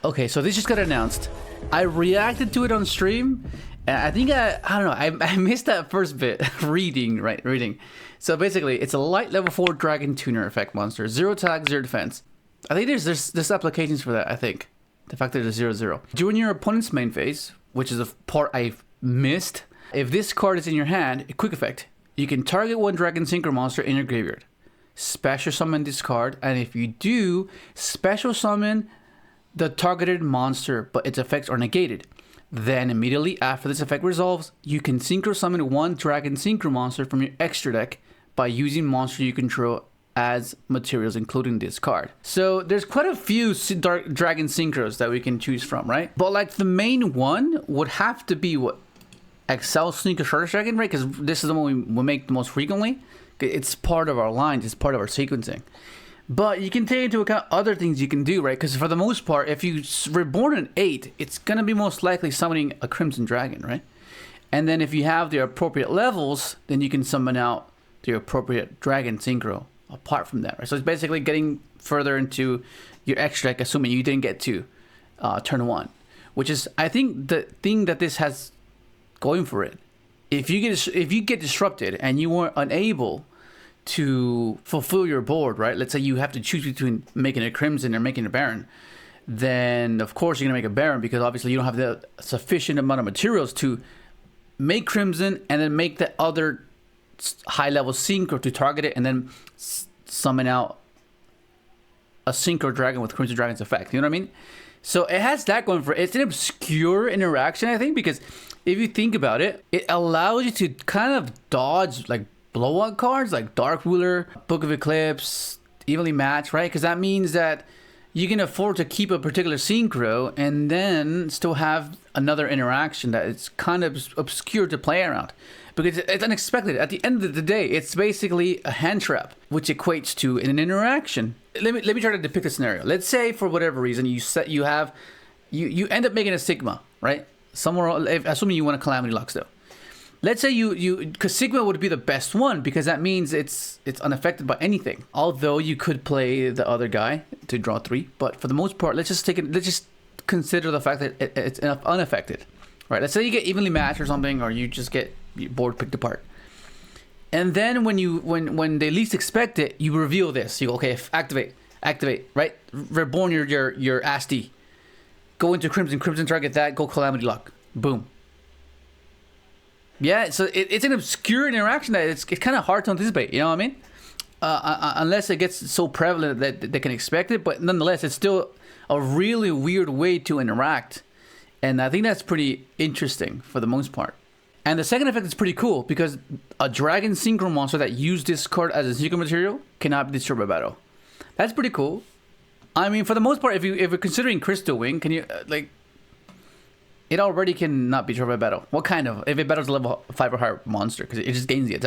Okay, so this just got announced. I reacted to it on stream, and I think I don't know, I missed that first bit. reading. So basically, it's a light level 4 Dragon Tuner effect monster. 0 attack, 0 defense. I think there's applications for that, I think. The fact that it's 0/0. During your opponent's main phase, which is a part I missed, if this card is in your hand, a quick effect, you can target one Dragon Synchron monster in your graveyard. Special summon this card, and if you do, special summon the targeted monster, but its effects are negated. Then immediately after this effect resolves, you can synchro summon one Dragon Synchro monster from your extra deck by using monster you control as materials, including this card. So there's quite a few Dragon Synchros that we can choose from, right? But like the main one would have to be what? Excel Synchro Charge Dragon, right? Because this is the one we make the most frequently. It's part of our lines, it's part of our sequencing. But you can take into account other things you can do, right? Because for the most part, if you reborn an 8, it's going to be most likely summoning a Crimson Dragon, right? And then if you have the appropriate levels, then you can summon out the appropriate Dragon Synchro apart from that, right? So it's basically getting further into your extra deck, assuming you didn't get to turn 1. Which is, I think, the thing that this has going for it. If you get disrupted and you were unable to fulfill your board, right? Let's say you have to choose between making a Crimson or making a Baron, then of course you're gonna make a Baron because obviously you don't have the sufficient amount of materials to make Crimson and then make the other high level Synchro to target it and then summon out a Synchro Dragon with Crimson Dragon's effect. You know what I mean? So it has that going for it. It's an obscure interaction, I think, because if you think about it, it allows you to kind of dodge like blowout cards like Dark Ruler, Book of Eclipse, Evenly Matched, right? Because that means that you can afford to keep a particular Synchro and then still have another interaction that it's kind of obscure to play around. Because it's unexpected. At the end of the day, it's basically a hand trap, which equates to an interaction. Let me try to depict a scenario. Let's say for whatever reason you end up making a Sigma, right? Somewhere, assuming you want a Calamity Lux though. Let's say because Sigma would be the best one because that means it's unaffected by anything. Although you could play the other guy to draw 3, but for the most part, let's just consider the fact that it's unaffected, right? Let's say you get evenly matched or something, or you just get your board picked apart. And then when they least expect it, you reveal this. You go, okay, activate, right? Reborn your ASD. Go into Crimson target that. Go Calamity Lock. Boom. Yeah, so it's an obscure interaction that it's kind of hard to anticipate. You know what I mean? Unless it gets so prevalent that they can expect it, but nonetheless, it's still a really weird way to interact, and I think that's pretty interesting for the most part. And the second effect is pretty cool because a Dragon Synchro monster that used this card as a Synchro material cannot be destroyed by battle. That's pretty cool. I mean, for the most part, if you're considering Crystal Wing, can you like? It already cannot be destroyed by battle. What kind of? If it battles a level 5 or higher monster, because it just gains the attack.